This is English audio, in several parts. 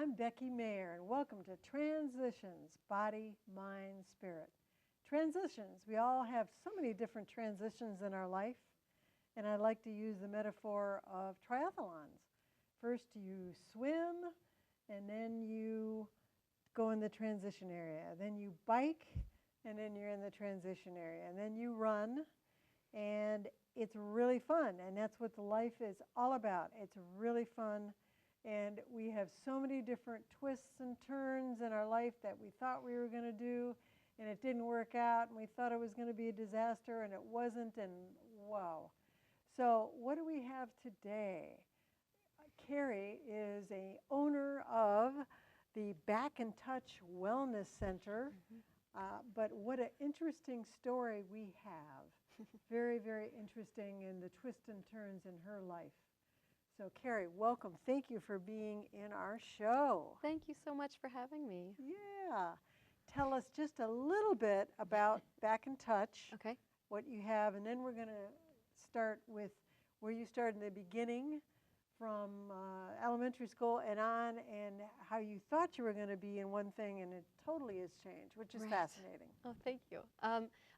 I'm Becky Meagher, and welcome to Transitions, Body, Mind, Spirit. Transitions, we all have so many different transitions in our life, and I like to use the metaphor of triathlons. First you swim, and then you go in the transition area. Then you bike, and then you're in the transition area. And then you run, and it's really fun, and that's what the life is all about. It's really fun. And we have so many different twists and turns in our life that we thought we were going to do, and it didn't work out, and we thought it was going to be a disaster, and it wasn't, and wow. So what do we have today? Carrie is a owner of the Back in Touch Wellness Center, but what an interesting story we have. Very, very interesting in the twists and turns in her life. So Carrie, welcome. Thank you for being in our show. Thank you so much for having me. Yeah. Tell us just a little bit about Back in Touch, Okay. what you have, and then we're going to start with where you started in the beginning from elementary school and on, and how you thought you were going to be in one thing, and it totally has changed, which is fascinating. Oh, thank you.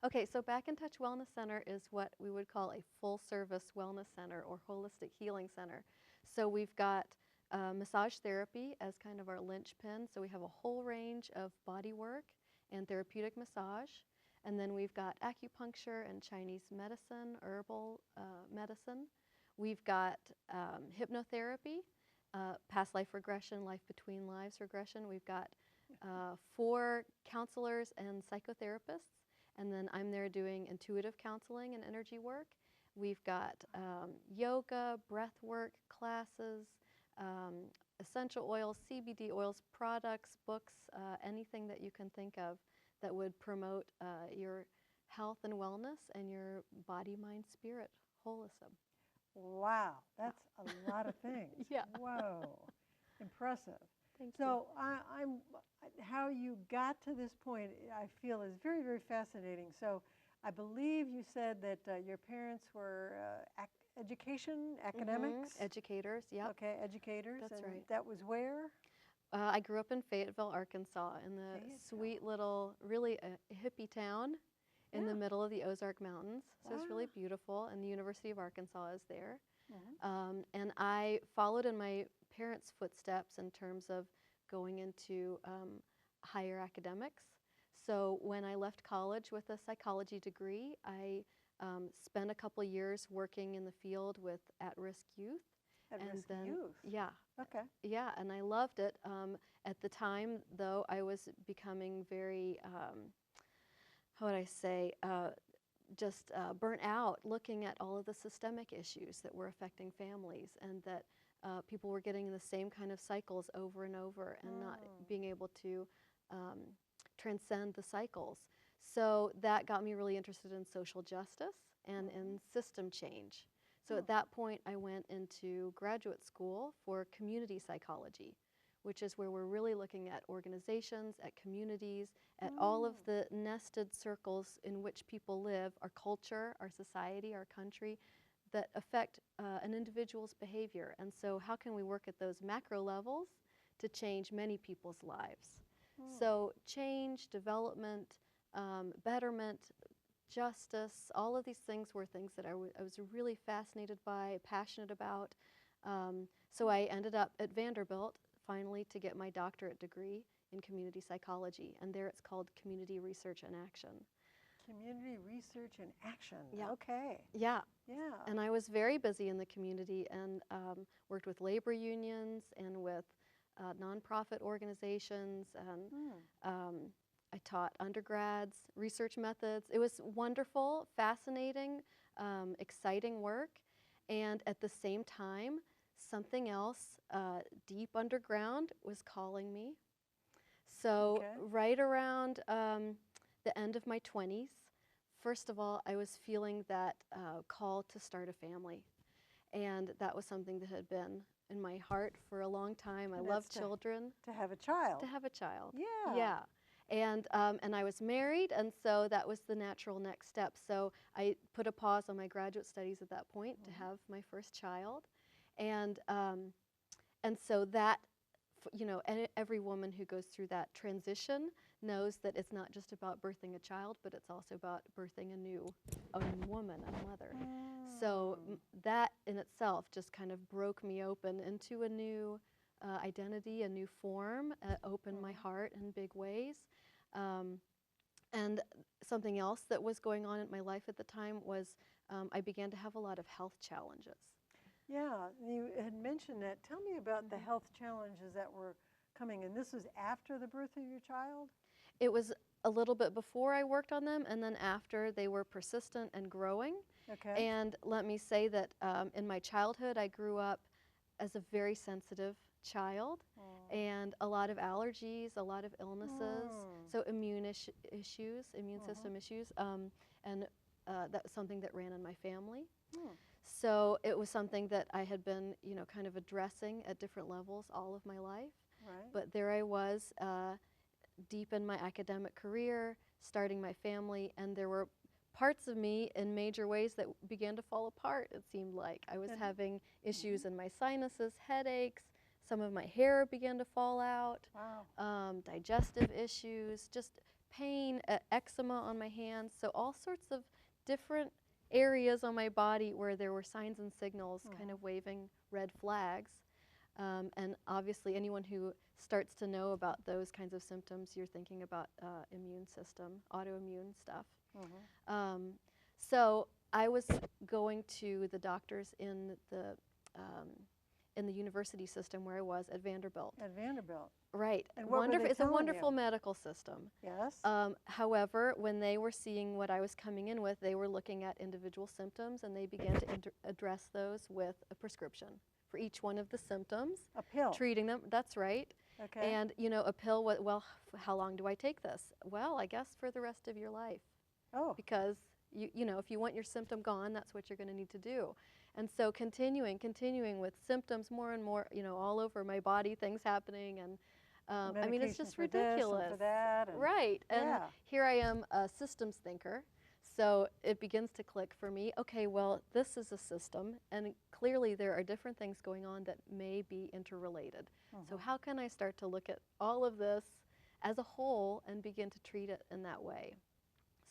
Okay, so Back in Touch Wellness Center is what we would call a full-service wellness center or holistic healing center. So we've got massage therapy as kind of our linchpin. So we have a whole range of body work and therapeutic massage. And then we've got acupuncture and Chinese medicine, herbal medicine. We've got hypnotherapy, past life regression, life between lives regression. We've got 4 counselors and psychotherapists. And then I'm there doing intuitive counseling and energy work. We've got yoga, breath work classes, essential oils, CBD oils, products, books, anything that you can think of that would promote your health and wellness and your body, mind, spirit, holism. Wow, that's a lot of things. Yeah. Whoa, impressive. Thank you. So how you got to this point, I feel, is very, very fascinating. So I believe you said that your parents were academics? Educators, yep. Okay, educators. That's and right. That was where? I grew up in Fayetteville, Arkansas, in the sweet little, really hippie town in the middle of the Ozark Mountains. So it's really beautiful, and the University of Arkansas is there. And I followed in my parents' footsteps in terms of going into higher academics. So when I left college with a psychology degree, I spent a couple years working in the field with at-risk youth. At-risk youth? Yeah. Okay. Yeah, and I loved it. At the time, though, I was becoming very, how would I say, just burnt out looking at all of the systemic issues that were affecting families, and that people were getting in the same kind of cycles over and over and not being able to transcend the cycles. So that got me really interested in social justice and in system change. So at that point, I went into graduate school for community psychology, which is where we're really looking at organizations, at communities, at all of the nested circles in which people live, our culture, our society, our country, that affect an individual's behavior. And so how can we work at those macro levels to change many people's lives? So change, development, betterment, justice, all of these things were things that I was really fascinated by, passionate about. So I ended up at Vanderbilt finally to get my doctorate degree in community psychology, and there it's called Community Research and Action. Community Research and Action. Yeah. Okay. Yeah. Yeah. And I was very busy in the community and worked with labor unions and with nonprofit organizations, and I taught undergrads research methods. It was wonderful, fascinating, exciting work, and at the same time, something else deep underground was calling me. So right around the end of my 20s, first of all, I was feeling that call to start a family, and that was something that had been in my heart for a long time. I love children. To have a child. To have a child. Yeah. Yeah. And I was married, and so that was the natural next step. So I put a pause on my graduate studies at that point to have my first child. And so that every woman who goes through that transition knows that it's not just about birthing a child, but it's also about birthing a new woman, a mother. So that in itself just kind of broke me open into a new identity, a new form, opened my heart in big ways. And something else that was going on in my life at the time was I began to have a lot of health challenges. Yeah, you had mentioned that. Tell me about the health challenges that were coming, and this was after the birth of your child? It was a little bit before I worked on them, and then after they were persistent and growing. Okay. And let me say that in my childhood, I grew up as a very sensitive child, and a lot of allergies, a lot of illnesses, so immune system issues, and that's something that ran in my family. So it was something that I had been, kind of addressing at different levels all of my life. Right. But there I was, deep in my academic career, starting my family, and there were parts of me in major ways that began to fall apart, it seemed like. I was having issues in my sinuses, headaches, some of my hair began to fall out, digestive issues, just pain, eczema on my hands, so all sorts of different areas on my body where there were signs and signals kind of waving red flags. And obviously anyone who starts to know about those kinds of symptoms, you're thinking about immune system, autoimmune stuff. So I was going to the doctors in the university system where I was at Vanderbilt. At Vanderbilt. Right. And what were they It's a telling wonderful you? medical system. Yes. However, when they were seeing what I was coming in with, they were looking at individual symptoms, and they began to address those with a prescription for each one of the symptoms. A pill. Treating them. That's right. Okay. And, a pill, well, how long do I take this? Well, I guess for the rest of your life. Oh. Because, if you want your symptom gone, that's what you're going to need to do. And so continuing with symptoms more and more, all over my body, things happening, and I mean, it's just for this and ridiculous. for that. And Right. And yeah. here I am, a systems thinker. So it begins to click for me. Okay, well, this is a system, and clearly there are different things going on that may be interrelated. So how can I start to look at all of this as a whole and begin to treat it in that way?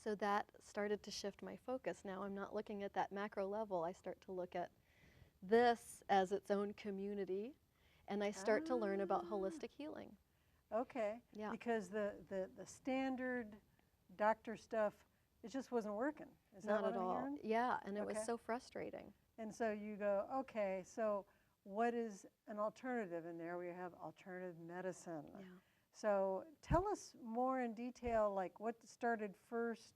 So that started to shift my focus. Now I'm not looking at that macro level. I start to look at this as its own community, and I start to learn about holistic healing. Okay. Yeah. Because the standard doctor stuff, it just wasn't working. Is that Not what at I'm all. hearing? Yeah, and it was Okay. so frustrating. And so you go, okay, so what is an alternative? And there we have alternative medicine. Yeah. So tell us more in detail, like what started first.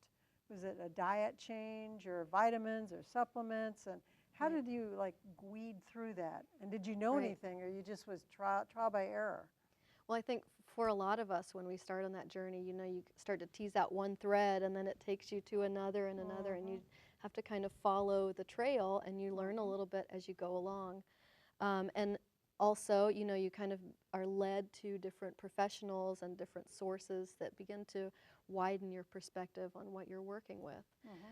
Was it a diet change or vitamins or supplements? And how did you weed through that? And did you know anything, or you just was trial by error? Well, I think for a lot of us, when we start on that journey, you start to tease out one thread, and then it takes you to another and another, and you have to kind of follow the trail, and you learn a little bit as you go along. And also, you kind of are led to different professionals and different sources that begin to widen your perspective on what you're working with.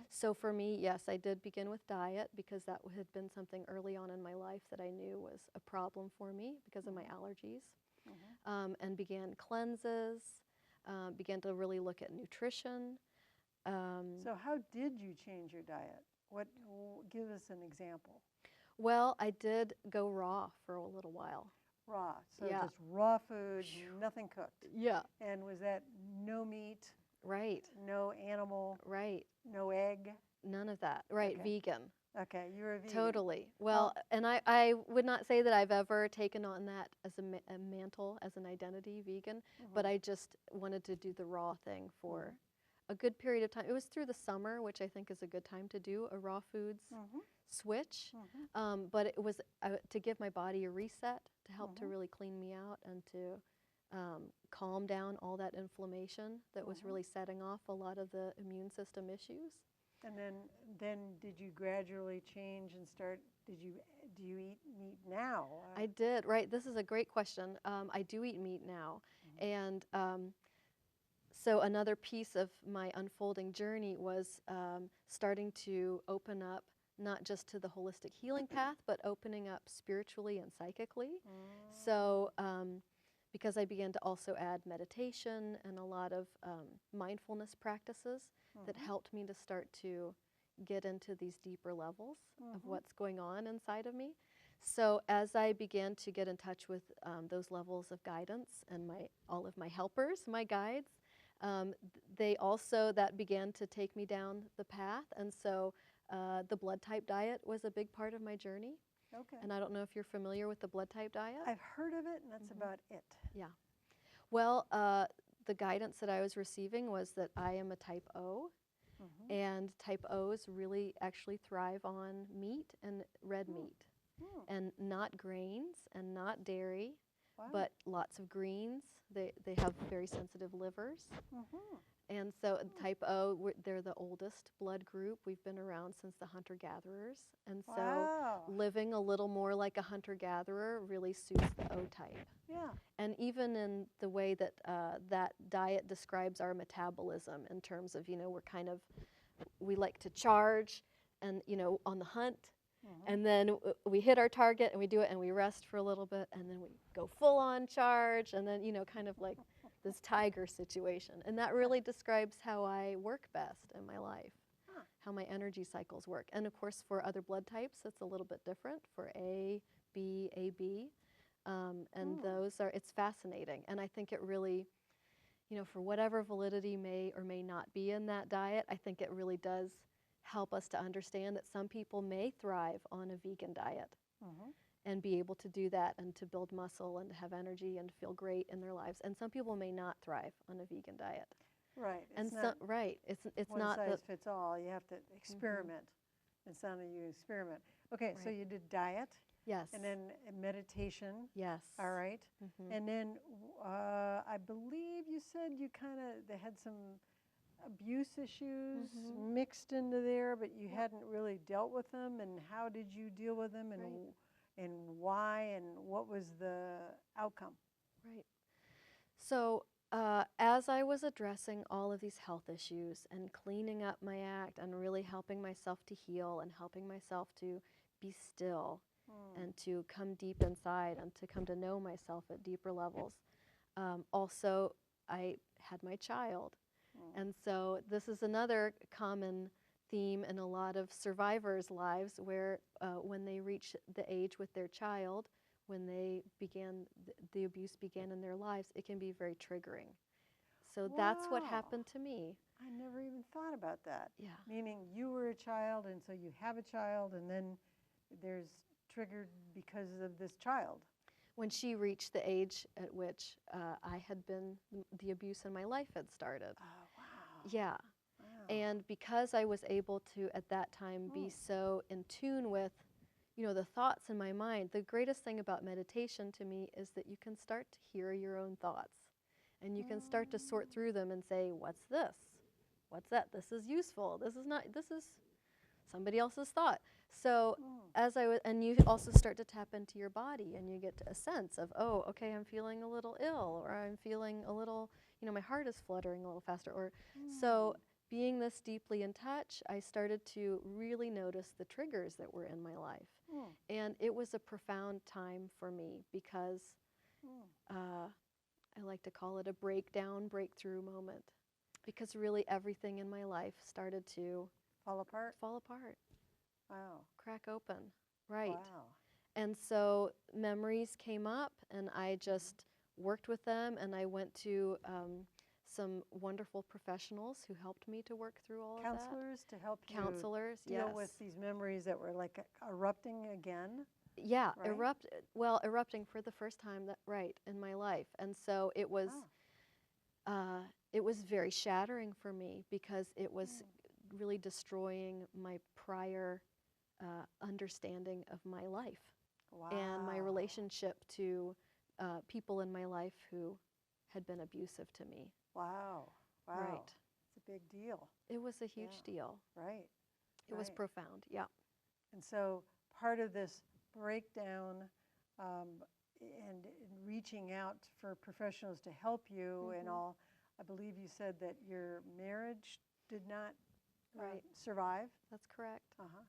So for me, yes, I did begin with diet because that had been something early on in my life that I knew was a problem for me because of my allergies. And began cleanses, began to really look at nutrition. So how did you change your diet? Give us an example. Well, I did go raw for a little while. Raw, so Yeah. just raw food, nothing cooked. Yeah. And was that no meat, Right. no animal, Right. no egg? None of that. Right. Okay. Vegan. Okay, you're a vegan. Totally. Well, and I would not say that I've ever taken on that as a mantle, as an identity, vegan, but I just wanted to do the raw thing for a good period of time. It was through the summer, which I think is a good time to do a raw foods switch, but it was to give my body a reset, to help to really clean me out and to calm down all that inflammation that was really setting off a lot of the immune system issues. And then did you gradually change and start, do you eat meat now? I did, right. This is a great question. I do eat meat now. And so another piece of my unfolding journey was starting to open up not just to the holistic healing path, but opening up spiritually and psychically. So because I began to also add meditation and a lot of mindfulness practices that helped me to start to get into these deeper levels of what's going on inside of me. So as I began to get in touch with those levels of guidance and all of my helpers, my guides, they also, that began to take me down the path. And so the blood type diet was a big part of my journey. Okay. And I don't know if you're familiar with the blood type diet. I've heard of it, and that's about it. Yeah. Well, the guidance that I was receiving was that I am a type O, and type O's really actually thrive on meat and red meat, and not grains and not dairy, but lots of greens. They have very sensitive livers. And so type O, they're the oldest blood group. We've been around since the hunter-gatherers. And so living a little more like a hunter-gatherer really suits the O type. Yeah. And even in the way that that diet describes our metabolism in terms of, we like to charge and, on the hunt. And then we hit our target and we do it and we rest for a little bit and then we go full on charge and then, kind of like this tiger situation. And that really describes how I work best in my life, how my energy cycles work. And of course, for other blood types, it's a little bit different for A, B, AB. And it's fascinating. And I think it really, for whatever validity may or may not be in that diet, I think it really does help us to understand that some people may thrive on a vegan diet and be able to do that and to build muscle and to have energy and feel great in their lives. And some people may not thrive on a vegan diet. Right. And it's one not size fits all. You have to experiment. It's something you experiment. Okay, so you did diet. Yes. And then meditation. Yes. All right. And then I believe you said they had some abuse issues mixed into there, but you hadn't really dealt with them. And how did you deal with them, and why, and what was the outcome? Right. So as I was addressing all of these health issues and cleaning up my act and really helping myself to heal and helping myself to be still and to come deep inside and to come to know myself at deeper levels, also I had my child. And so this is another common theme in a lot of survivors' lives where when they reach the age with their child, when the abuse began in their lives, it can be very triggering. So that's what happened to me. I never even thought about that. Yeah. Meaning you were a child, and so you have a child, and then there's triggered because of this child. When she reached the age at which I had been, the abuse in my life had started. Oh, wow. Yeah. Wow. And because I was able to, at that time, be so in tune with, the thoughts in my mind, the greatest thing about meditation to me is that you can start to hear your own thoughts. And you can start to sort through them and say, what's this? What's that? This is useful. This is somebody else's thought. So and you also start to tap into your body and you get a sense of, oh, okay, I'm feeling a little ill, or I'm feeling a little, my heart is fluttering a little faster. Or so being this deeply in touch, I started to really notice the triggers that were in my life. And it was a profound time for me because I like to call it a breakthrough moment, because really everything in my life started to fall apart. Wow. Crack open. Right. Wow. And so memories came up and I just worked with them, and I went to some wonderful professionals who helped me to work through all of that. Counselors to help you Counselors, deal with these memories that were like erupting again. Yeah, right? Erupting for the first time in my life. And so it was very shattering for me because it was really destroying my prior understanding of my life and my relationship to people in my life who had been abusive to me. Wow. Right. It's a big deal. It was a huge deal. Right. It was profound, yeah. And so part of this breakdown and reaching out for professionals to help you and all, I believe you said that your marriage did not survive. That's correct.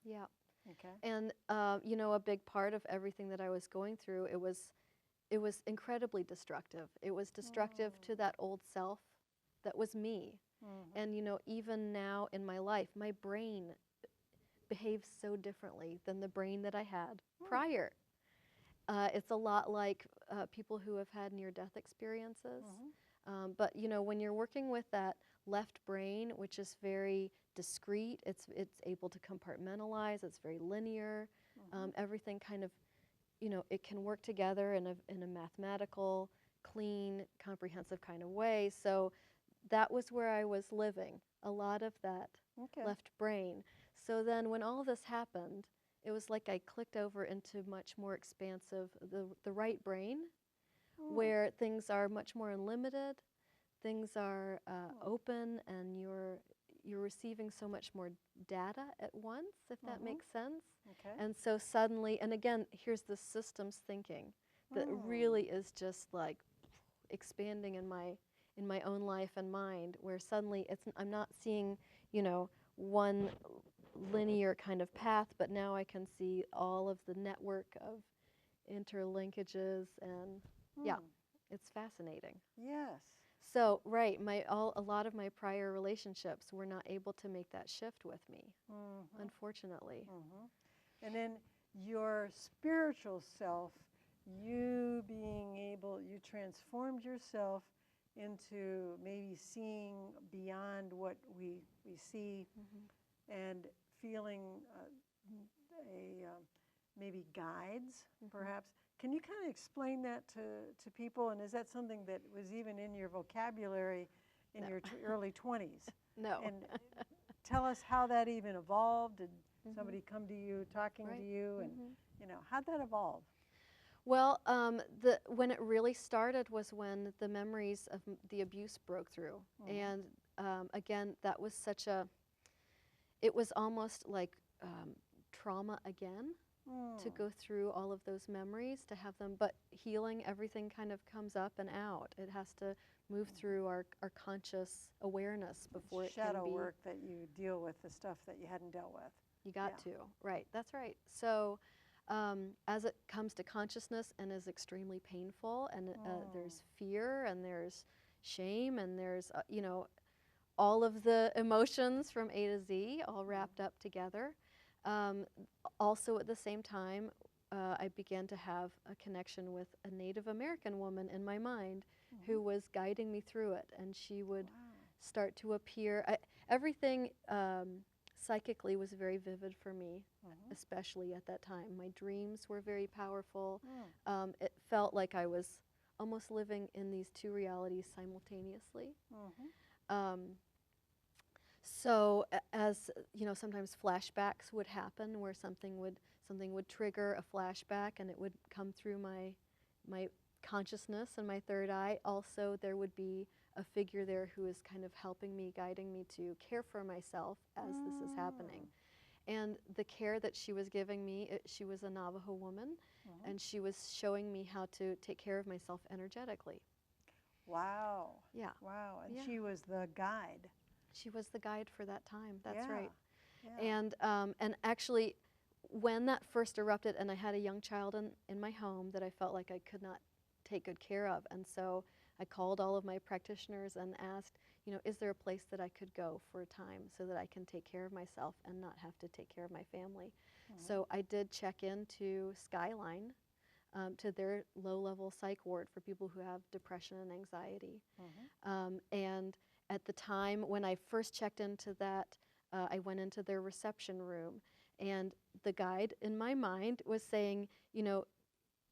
Yeah. Okay. And, a big part of everything that I was going through, it was it was incredibly destructive. It was destructive to that old self that was me. And even now in my life, my brain behaves so differently than the brain that I had prior. It's a lot like people who have had near-death experiences. But when you're working with that left brain, which is very discrete, it's able to compartmentalize, it's very linear, everything kind of, it can work together in a mathematical, clean, comprehensive kind of way. So that was where I was living, a lot of that left brain. So then when all of this happened, it was like I clicked over into much more expansive, the right brain, where things are much more unlimited, things are open, and you're receiving so much more data at once, if that makes sense. And so suddenly, and again, here's the systems thinking that really is just like expanding in my own life and mind, where suddenly I'm not seeing, one linear kind of path, but now I can see all of the network of interlinkages, and yeah, it's fascinating. Yes. So, right, a lot of my prior relationships were not able to make that shift with me, unfortunately. And then your spiritual self, you transformed yourself into maybe seeing beyond what we see, and feeling maybe guides, perhaps. Can you kind of explain that to people? And is that something that was even in your vocabulary in your early 20s? No. And tell us how that even evolved. Did somebody come to you, talking to you, and how'd that evolve? Well, when it really started was when the memories of the abuse broke through. And again, that was it was almost like trauma again, to go through all of those memories, to have them, but healing, everything kind of comes up and out. It has to move through our conscious awareness before it can be. Shadow work that you deal with the stuff that you hadn't dealt with. You got to, right, that's right. So as it comes to consciousness and is extremely painful, and there's fear, and there's shame, and there's, all of the emotions from A to Z all wrapped up together. Also at the same time, I began to have a connection with a Native American woman in my mind who was guiding me through it, and she would start to appear. Everything psychically was very vivid for me, especially at that time. My dreams were very powerful. It felt like I was almost living in these two realities simultaneously. So as sometimes flashbacks would happen, where something would trigger a flashback, and it would come through my consciousness and my third eye. Also, there would be a figure there who is kind of helping me, guiding me to care for myself as this is happening. And the care that she was giving me, she was a Navajo woman, and she was showing me how to take care of myself energetically. Wow. Yeah. Wow. And she was the guide. She was the guide for that time. That's right. Yeah. And actually, when that first erupted, and I had a young child in my home that I felt like I could not take good care of, and so I called all of my practitioners and asked, is there a place that I could go for a time so that I can take care of myself and not have to take care of my family? So I did check into Skyline, to their low-level psych ward for people who have depression and anxiety. And at the time when I first checked into that, I went into their reception room, and the guide in my mind was saying,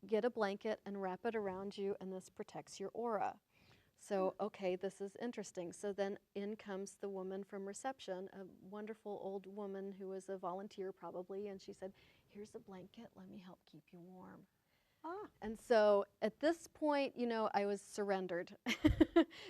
get a blanket and wrap it around you, and this protects your aura. So, okay, this is interesting. So then in comes the woman from reception, a wonderful old woman who was a volunteer probably, and she said, here's a blanket, let me help keep you warm. And so at this point, I was surrendered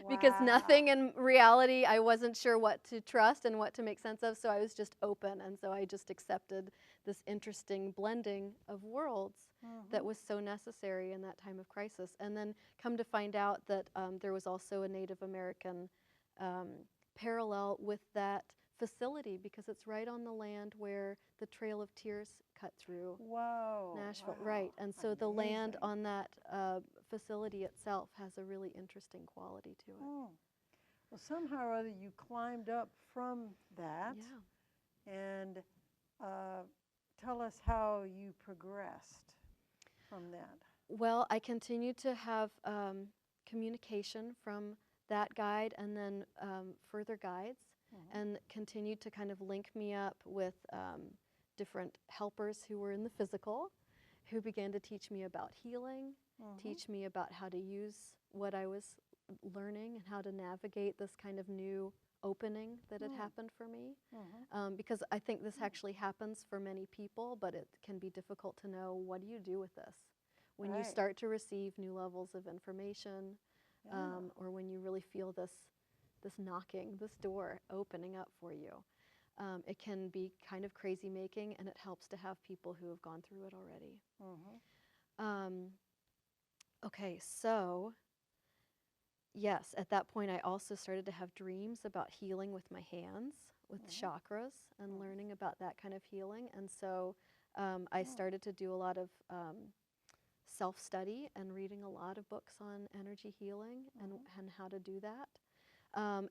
because nothing in reality, I wasn't sure what to trust and what to make sense of, so I was just open, and so I just accepted this interesting blending of worlds that was so necessary in that time of crisis. And then come to find out that there was also a Native American parallel with that facility because it's right on the land where the Trail of Tears cut through Whoa. Nashville. Wow. Right, and so the land Amazing. on that facility itself has a really interesting quality to it. Mm. Well, somehow or other you climbed up from that, Yeah. and tell us how you progressed from that. Well, I continued to have communication from that guide and then further guides, and continued to kind of link me up with different helpers who were in the physical, who began to teach me about healing, teach me about how to use what I was learning and how to navigate this kind of new opening that had happened for me. Because I think this actually happens for many people, but it can be difficult to know, what do you do with this? When you start to receive new levels of information, or when you really feel this knocking, this door opening up for you, it can be kind of crazy making, and it helps to have people who have gone through it already. Okay, so yes, at that point I also started to have dreams about healing with my hands, with chakras, and learning about that kind of healing. And so I started to do a lot of self-study and reading a lot of books on energy healing and how to do that.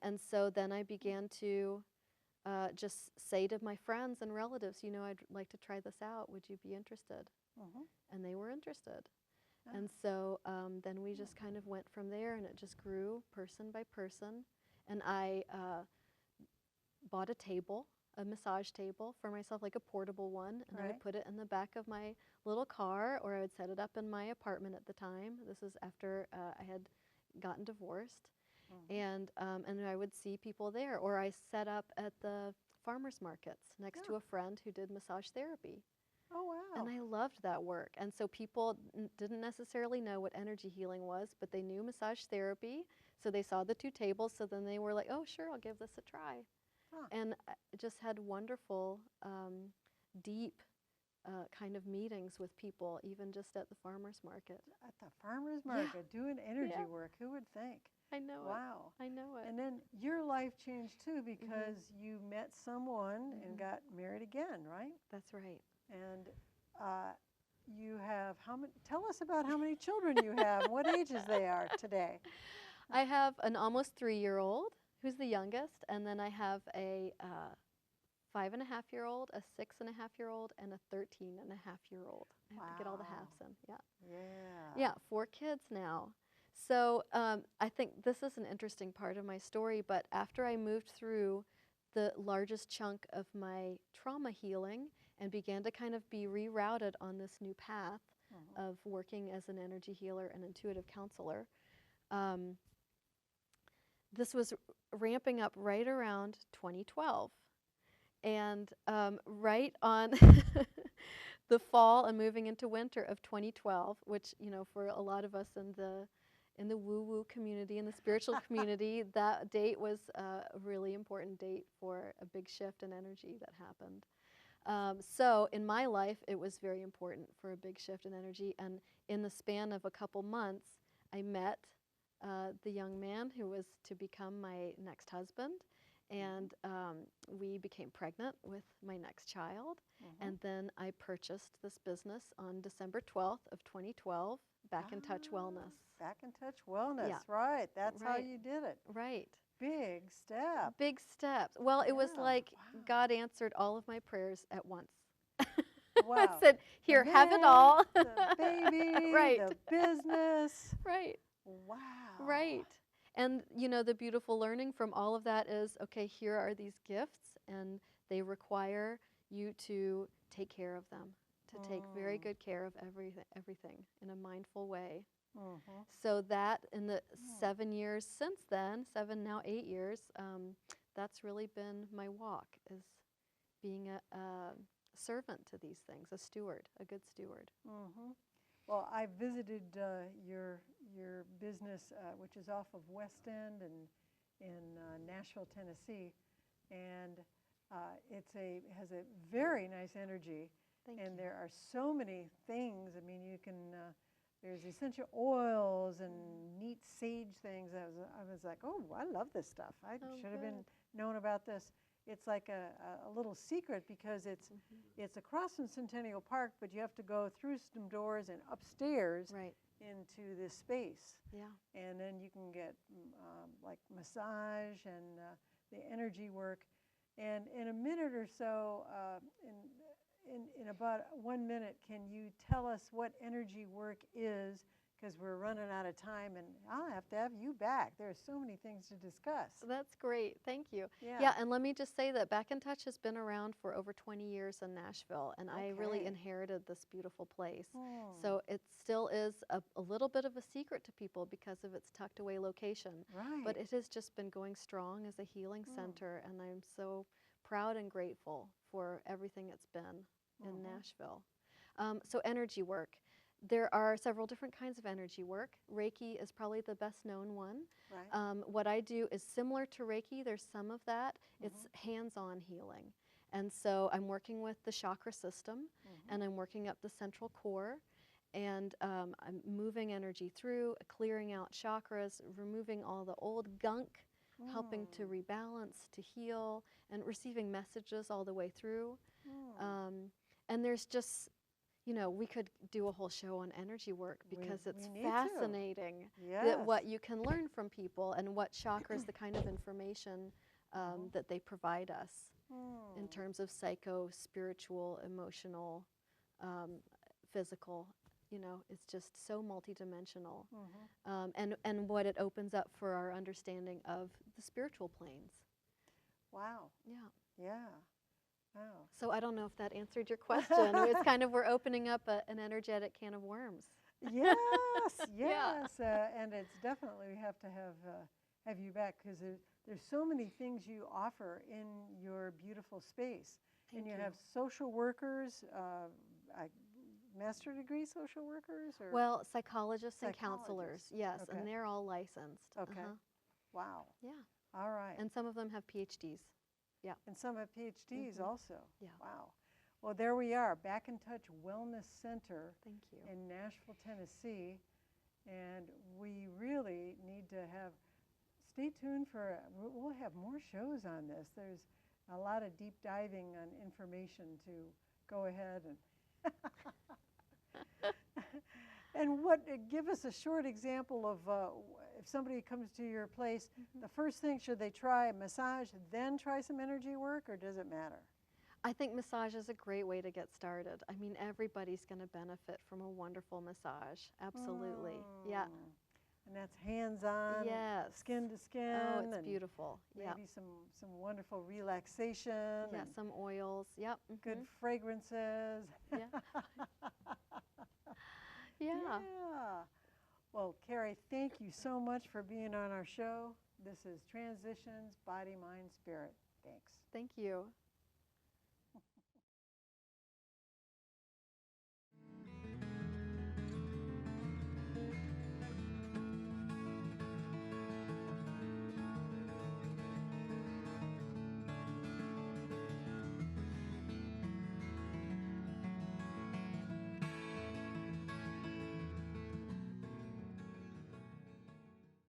And so then I began to just say to my friends and relatives, you know, I'd like to try this out. Would you be interested? And they were interested. And so then we just kind of went from there, and it just grew person by person. And I bought a table, a massage table for myself, like a portable one, and I would put it in the back of my little car, or I would set it up in my apartment at the time. This was after I had gotten divorced. And I would see people there, or I set up at the farmers markets next to a friend who did massage therapy. Oh, wow. And I loved that work. And so people didn't necessarily know what energy healing was, but they knew massage therapy. So they saw the two tables, so then they were like, oh, sure, I'll give this a try. And I just had wonderful, deep kind of meetings with people, even just at the farmer's market. At the farmer's market, doing energy work. Who would think? I know it. Wow. I know it. And then your life changed too, because you met someone and got married again, right? That's right. And you have how many? Tell us about how many children you have. What ages they are today? I have an almost 3-year-old who's the youngest, and then I have a 5.5-year-old, a 6.5-year-old, and a 13.5-year-old. I have to get all the halves in. Yeah. Yeah, 4 kids now. So I think this is an interesting part of my story, but after I moved through the largest chunk of my trauma healing and began to kind of be rerouted on this new path of working as an energy healer and intuitive counselor, this was ramping up right around 2012. And right on the fall and moving into winter of 2012, which, you know, for a lot of us in the woo-woo community, in the spiritual community, that date was a really important date for a big shift in energy that happened. So in my life, it was very important for a big shift in energy. And in the span of a couple months, I met the young man who was to become my next husband. And we became pregnant with my next child. And then I purchased this business on December 12th of 2012, Back in Touch Wellness. Back in Touch Wellness, Yeah. right. That's how you did it. Right. Big step. Big steps. Well, it was like God answered all of my prayers at once. I said, here, have it all. The baby, the business. Right. Wow. Right. And, you know, the beautiful learning from all of that is, okay, here are these gifts, and they require you to take care of them, to take very good care of everything in a mindful way. So that in the 7 years since then, 7, now 8 years, that's really been my walk, is being a servant to these things, a steward, a good steward. Well, I visited your business, which is off of West End and in Nashville, Tennessee, and it has a very nice energy. Thank and you. There are so many things. I mean, you can. There's essential oils and neat sage things. I was like, oh, I love this stuff. I should have been known about this. it's like a little secret because it's across from Centennial Park, but you have to go through some doors and upstairs Right. into this space. Yeah. And then you can get like massage and the energy work. And in a minute or so, in about 1 minute, can you tell us what energy work is? Because we're running out of time, and I'll have to have you back. There are so many things to discuss. That's great. Thank you. Yeah. Yeah, and let me just say that Back in Touch has been around for over 20 years in Nashville, and I really Okay. inherited this beautiful place. Hmm. So it still is a little bit of a secret to people because of its tucked away location. Right. But it has just been going strong as a healing center, and I'm so proud and grateful for everything it's been in Nashville. So energy work. There are several different kinds of energy work. Reiki is probably the best known one. Right. What I do is similar to Reiki. There's some of that. It's hands-on healing. And so I'm working with the chakra system, and I'm working up the central core, and I'm moving energy through, clearing out chakras, removing all the old gunk, helping to rebalance, to heal, and receiving messages all the way through. And there's just, you know, we could do a whole show on energy work because it's we need to. fascinating Yes. that what you can learn from people and what chakras, the kind of information that they provide us in terms of psycho, spiritual, emotional, physical. You know, it's just so multidimensional. And what it opens up for our understanding of the spiritual planes. Wow. Yeah. Yeah. Wow. So I don't know if that answered your question. It's kind of, we're opening up an energetic can of worms. Yes, Yeah. yes, and it's definitely we have to have you back because there's so many things you offer in your beautiful space. Thank and you you. have social workers, master degree social workers, or Well, psychologists and counselors, Psychologists. yes, Okay. and they're all licensed. Okay. Wow. Yeah, All right. and some of them have PhDs. Yeah. And some have PhDs also. Yeah. Wow. Well, there we are, Back in Touch Wellness Center Thank you. in Nashville, Tennessee. And we really need to stay tuned for, we'll have more shows on this. There's a lot of deep diving on information to go ahead and, and give us a short example of if somebody comes to your place, the first thing, should they try a massage, then try some energy work, or does it matter? I think massage is a great way to get started. I mean, everybody's going to benefit from a wonderful massage. Absolutely. Yeah. And that's hands-on, Yes. skin to skin. Oh, it's and beautiful. Yeah. Maybe some wonderful relaxation. Yeah, and some oils. Yep. good fragrances. Yeah. Yeah. Yeah. Well, Carrie, thank you so much for being on our show. This is Transitions, Body, Mind, Spirit. Thanks. Thank you.